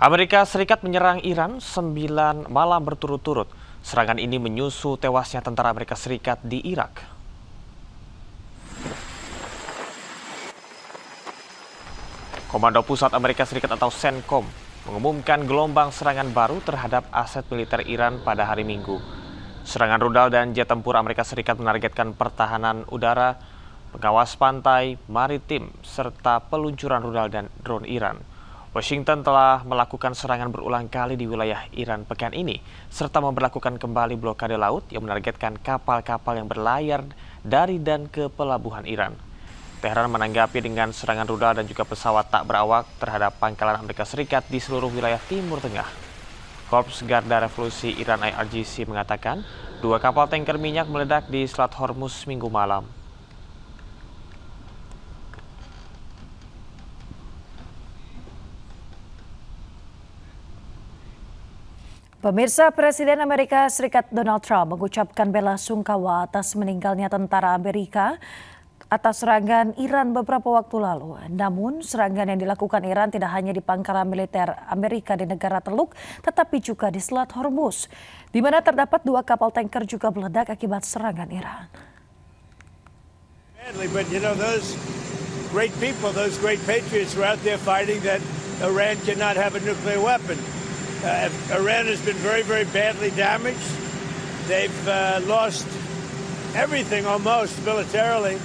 Amerika Serikat menyerang Iran 9 malam berturut-turut. Serangan ini menyusul tewasnya tentara Amerika Serikat di Irak. Komando Pusat Amerika Serikat atau CENTCOM mengumumkan gelombang serangan baru terhadap aset militer Iran pada hari Minggu. Serangan rudal dan jet tempur Amerika Serikat menargetkan pertahanan udara, pengawas pantai, maritim, serta peluncuran rudal dan drone Iran. Washington telah melakukan serangan berulang kali di wilayah Iran pekan ini, serta memberlakukan kembali blokade laut yang menargetkan kapal-kapal yang berlayar dari dan ke pelabuhan Iran. Teheran menanggapi dengan serangan rudal dan juga pesawat tak berawak terhadap pangkalan Amerika Serikat di seluruh wilayah Timur Tengah. Korps Garda Revolusi Iran IRGC mengatakan 2 kapal tanker minyak meledak di Selat Hormuz Minggu malam. Pemirsa, Presiden Amerika Serikat Donald Trump mengucapkan bela sungkawa atas meninggalnya tentara Amerika atas serangan Iran beberapa waktu lalu. Namun, serangan yang dilakukan Iran tidak hanya di pangkalan militer Amerika di negara Teluk, tetapi juga di Selat Hormuz, di mana terdapat 2 kapal tanker juga meledak akibat serangan Iran. But you know, those great people, those great patriots were out there fighting that Iran cannot have a nuclear weapon. Iran has been very, very badly damaged. They've lost everything almost militarily.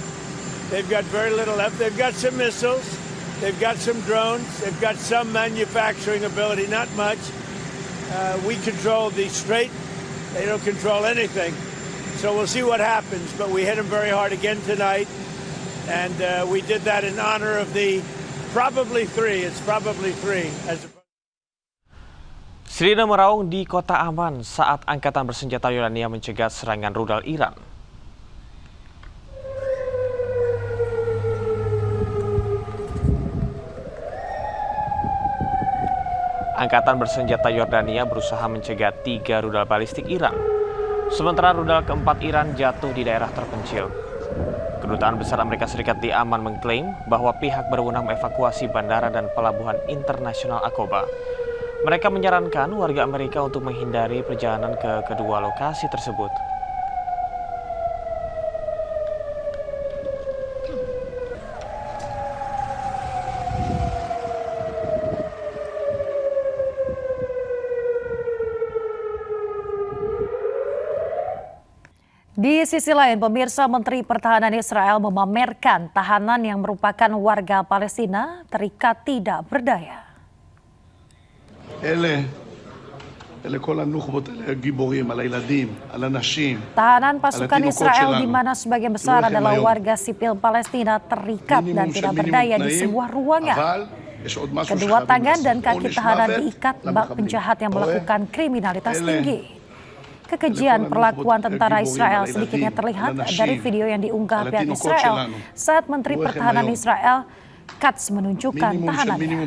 They've got very little left. They've got some missiles. They've got some drones. They've got some manufacturing ability, not much. We control the strait. They don't control anything. So we'll see what happens. But we hit them very hard again tonight. And we did that in honor of the probably three. It's probably three. Sirine meraung di kota aman saat angkatan bersenjata Yordania mencegah serangan rudal Iran. Angkatan bersenjata Yordania berusaha mencegah 3 rudal balistik Iran. Sementara rudal keempat Iran jatuh di daerah terpencil. Kedutaan Besar Amerika Serikat di Amman mengklaim bahwa pihak berwenang mengevakuasi bandara dan pelabuhan internasional Aqaba. Mereka menyarankan warga Amerika untuk menghindari perjalanan ke kedua lokasi tersebut. Di sisi lain, pemirsa, Menteri Pertahanan Israel memamerkan tahanan yang merupakan warga Palestina terikat tidak berdaya. Tahanan pasukan Israel di mana sebagian besar adalah warga sipil Palestina terikat dan tidak berdaya di sebuah ruangan. Kedua tangan dan kaki tahanan diikat bak penjahat yang melakukan kriminalitas tinggi. Kekejian perlakuan tentara Israel sedikitnya terlihat dari video yang diunggah pihak Israel saat Menteri Pertahanan Israel Katz menunjukkan tahanannya.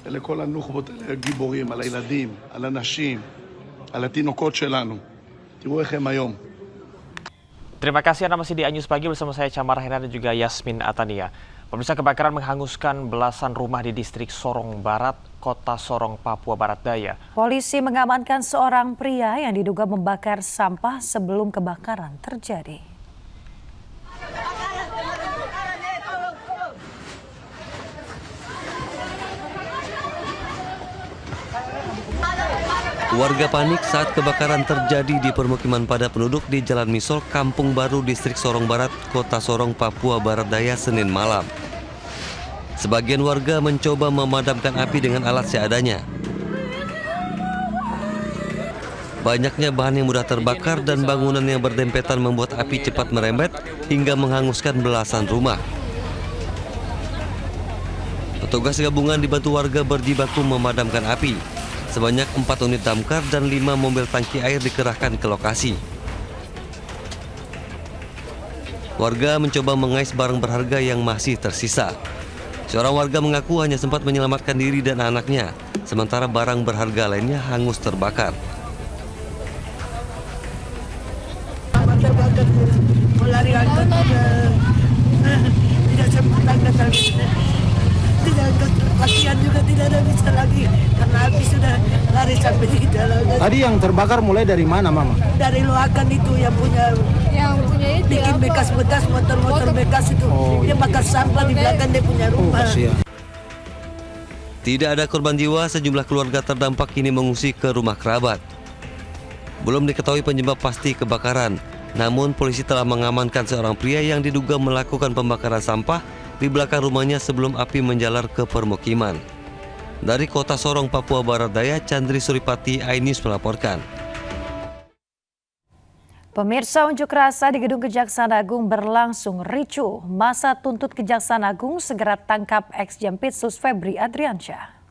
אלה כל הנוח'בות האלה גיבורים על הילדים, על הנשים, על התינוקות שלנו. תראו איך הם היום. Terima kasih Anda masih di iNews Pagi bersama saya Camar Hena dan juga Yasmin Atania. Pemirsa, kebakaran menghanguskan belasan rumah di distrik Sorong Barat, Kota Sorong, Papua Barat Daya. Polisi mengamankan seorang pria yang diduga membakar sampah sebelum kebakaran terjadi. Warga panik saat kebakaran terjadi di permukiman padat penduduk di Jalan Misol, Kampung Baru, Distrik Sorong Barat, Kota Sorong, Papua Barat Daya, Senin malam. Sebagian warga mencoba memadamkan api dengan alat seadanya. Banyaknya bahan yang mudah terbakar dan bangunan yang berdempetan membuat api cepat merembet hingga menghanguskan belasan rumah. Petugas gabungan dibantu warga berjibaku memadamkan api. Sebanyak 4 unit damkar dan 5 mobil tangki air dikerahkan ke lokasi. Warga mencoba mengais barang berharga yang masih tersisa. Seorang warga mengaku hanya sempat menyelamatkan diri dan anaknya, sementara barang berharga lainnya hangus terbakar. Tidak sempat Ikan juga tidak ada bisa lagi karena api sudah lari sampai di dalam. Tadi yang terbakar mulai dari mana, Mama? Dari loakan itu yang punya itu bikin bekas-bekas motor-motor bekas itu. Dia bakar sampah di belakang dia punya rumah. Tidak ada korban jiwa, sejumlah keluarga terdampak kini mengungsi ke rumah kerabat. Belum diketahui penyebab pasti kebakaran, namun polisi telah mengamankan seorang pria yang diduga melakukan pembakaran sampah di belakang rumahnya sebelum api menjalar ke permukiman. Dari Kota Sorong, Papua Barat Daya, Chandri Suripati, iNews melaporkan. Pemirsa, unjuk rasa di Gedung Kejaksaan Agung berlangsung ricuh. Masa tuntut Kejaksaan Agung segera tangkap ex-Jampitsus Febri Adriansyah.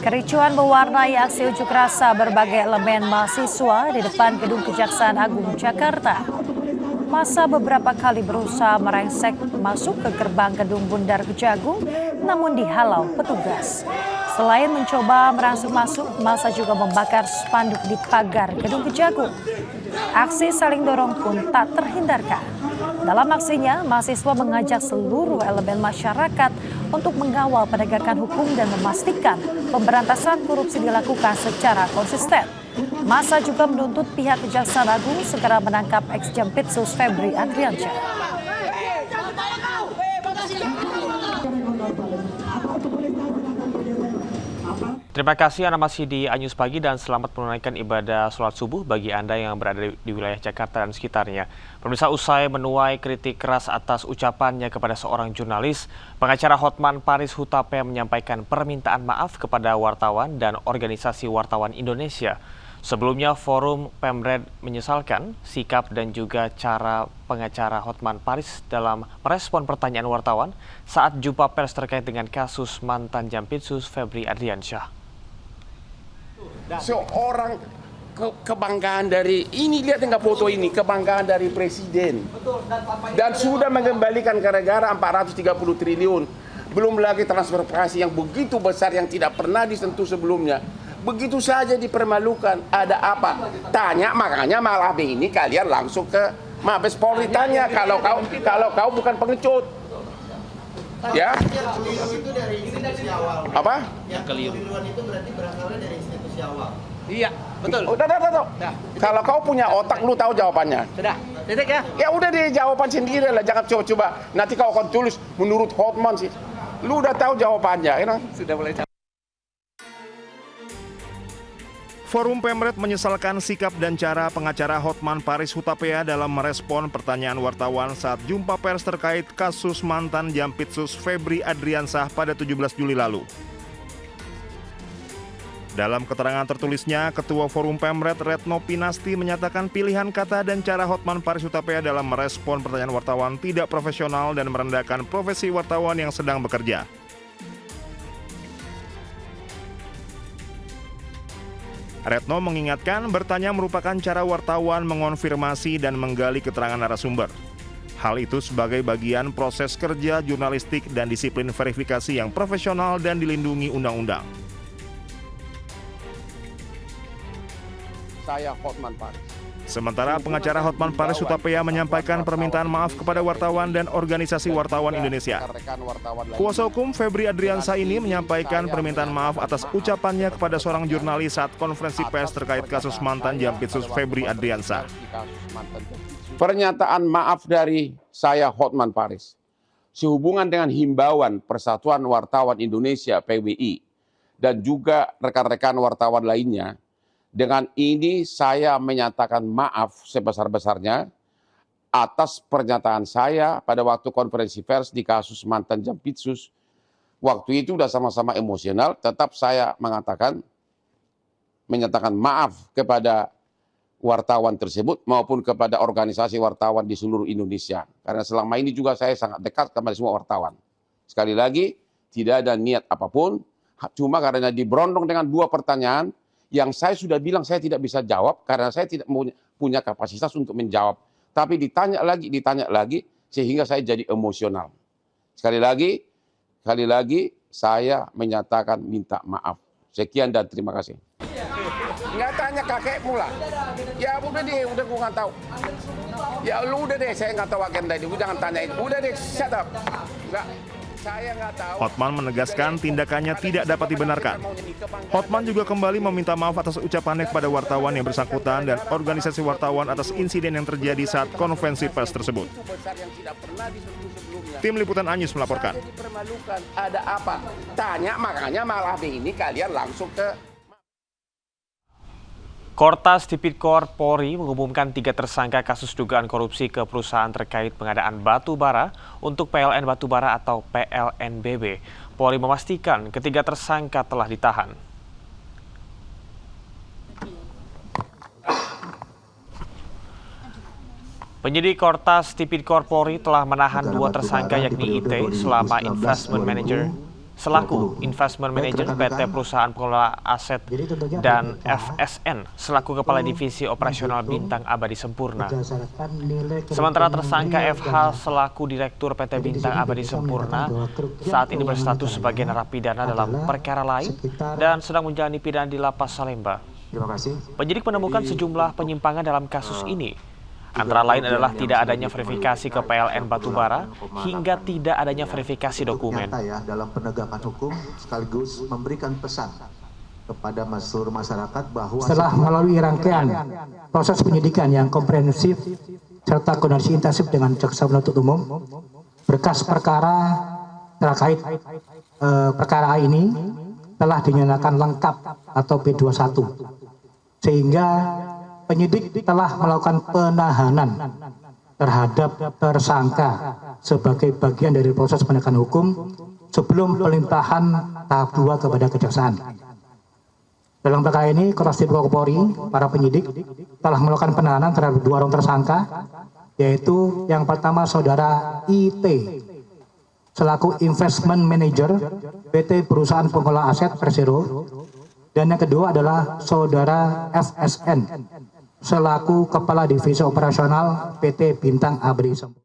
Kericuhan mewarnai aksi unjuk rasa berbagai elemen mahasiswa di depan Gedung Kejaksaan Agung Jakarta. Masa beberapa kali berusaha merengsek masuk ke gerbang Gedung Bundar Kejagung, namun dihalau petugas. Selain mencoba merangsek masuk, masa juga membakar spanduk di pagar Gedung Kejagung. Aksi saling dorong pun tak terhindarkan. Dalam aksinya, mahasiswa mengajak seluruh elemen masyarakat untuk mengawal penegakan hukum dan memastikan pemberantasan korupsi dilakukan secara konsisten. Masa juga menuntut pihak Kejaksaan Agung segera menangkap ex-Jampitsus Febri Adriansyah. Terima kasih Anda masih di iNews Pagi dan selamat menunaikan ibadah sholat subuh bagi Anda yang berada di wilayah Jakarta dan sekitarnya. Pemirsa, usai menuai kritik keras atas ucapannya kepada seorang jurnalis, pengacara Hotman Paris Hutapea menyampaikan permintaan maaf kepada wartawan dan organisasi wartawan Indonesia. Sebelumnya, Forum Pemret menyesalkan sikap dan juga cara pengacara Hotman Paris dalam merespon pertanyaan wartawan saat jumpa pers terkait dengan kasus mantan Jampitsus Febri Adriansyah. Seorang kebanggaan dari ini, lihat enggak foto ini, kebanggaan dari presiden. Dan sudah mengembalikan ke negara 430 triliun. Belum lagi transfer prestasi yang begitu besar yang tidak pernah disentuh sebelumnya. Begitu saja dipermalukan. Ada apa? Tanya, makanya malam ini kalian langsung ke Mabes Polri tanya kalau kau bukan pengecut. Ya? Apa? Yang keliruan itu berarti berasalnya dari institusi awal. Iya, betul. Udah. Kalau kau punya otak, lu tahu jawabannya. Sudah, titik ya? Ya udah deh, jawaban sendiri lah. Jangan coba-coba. Nanti kau akan tulis menurut Hotman sih. Lu udah tahu jawabannya, ya? Sudah mulai. Forum Pemret menyesalkan sikap dan cara pengacara Hotman Paris Hutapea dalam merespon pertanyaan wartawan saat jumpa pers terkait kasus mantan Jampitsus Febri Adriansyah pada 17 Juli lalu. Dalam keterangan tertulisnya, Ketua Forum Pemret Retno Pinasti menyatakan pilihan kata dan cara Hotman Paris Hutapea dalam merespon pertanyaan wartawan tidak profesional dan merendahkan profesi wartawan yang sedang bekerja. Retno mengingatkan bertanya merupakan cara wartawan mengonfirmasi dan menggali keterangan narasumber. Hal itu sebagai bagian proses kerja jurnalistik dan disiplin verifikasi yang profesional dan dilindungi undang-undang. Saya Hotman Paris. Sementara pengacara Hotman Paris Hutapea menyampaikan permintaan maaf kepada wartawan dan organisasi wartawan Indonesia. Kuasa hukum Febri Adriansyah ini menyampaikan permintaan maaf atas ucapannya kepada seorang jurnalis saat konferensi pers terkait kasus mantan Jampitsus Febri Adriansyah. Pernyataan maaf dari saya Hotman Paris sehubungan dengan himbauan Persatuan Wartawan Indonesia PWI dan juga rekan-rekan wartawan lainnya. Dengan ini saya menyatakan maaf sebesar-besarnya atas pernyataan saya pada waktu konferensi pers di kasus mantan Jampitsus. Waktu itu sudah sama-sama emosional, tetap saya menyatakan maaf kepada wartawan tersebut maupun kepada organisasi wartawan di seluruh Indonesia. Karena selama ini juga saya sangat dekat kepada semua wartawan. Sekali lagi, tidak ada niat apapun, cuma karena diberondong dengan dua pertanyaan, yang saya sudah bilang saya tidak bisa jawab karena saya tidak punya kapasitas untuk menjawab. Tapi ditanya lagi sehingga saya jadi emosional. Sekali lagi saya menyatakan minta maaf. Sekian dan terima kasih. tanya kakekmu lah. Ya udah deh, udah gua nggak tahu. Ya lu udah deh, saya nggak tahu agenda ini. Lu jangan tanyain. Udah deh, shut up. Nggak. Saya nggak tahu. Hotman menegaskan tindakannya tidak dapat dibenarkan. Hotman juga kembali meminta maaf atas ucapannya kepada wartawan yang bersangkutan dan organisasi wartawan atas insiden yang terjadi saat konferensi pers tersebut. Tim Liputan Anyus melaporkan. Ada apa? Tanya, makanya malah ini kalian langsung ke... Kortas Tipikor Polri mengumumkan 3 tersangka kasus dugaan korupsi ke perusahaan terkait pengadaan batu bara untuk PLN Batubara atau PLNBB. Polri memastikan ketiga tersangka telah ditahan. Penyidik Kortas Tipikor Polri telah menahan 2 tersangka yakni IT selaku Investment Manager PT Perusahaan Pengelola Aset dan FSN selaku Kepala Divisi Operasional Bintang Abadi Sempurna. Sementara tersangka FH selaku Direktur PT Bintang Abadi Sempurna saat ini berstatus sebagai narapidana dalam perkara lain dan sedang menjalani pidana di Lapas Salemba. Penyidik menemukan sejumlah penyimpangan dalam kasus ini. Antara lain adalah tidak adanya verifikasi ke PLN Batubara hingga tidak adanya verifikasi dokumen. Dalam penegakan hukum sekaligus memberikan pesan kepada seluruh masyarakat bahwa setelah melalui rangkaian proses penyidikan yang komprehensif serta koordinasi intensif dengan jaksa penuntut umum, berkas perkara terkait perkara ini telah dinyatakan lengkap atau P21 sehingga penyidik telah melakukan penahanan terhadap tersangka sebagai bagian dari proses penegakan hukum sebelum pelimpahan tahap 2 kepada kejaksaan. Dalam perkara ini, Korps Tipikor Polri, para penyidik telah melakukan penahanan terhadap 2 orang tersangka, yaitu yang pertama saudara IT selaku Investment Manager PT Perusahaan Pengelola Aset Persero, dan yang kedua adalah saudara FSN selaku Kepala Divisi Operasional PT Bintang Abadi Sempurna.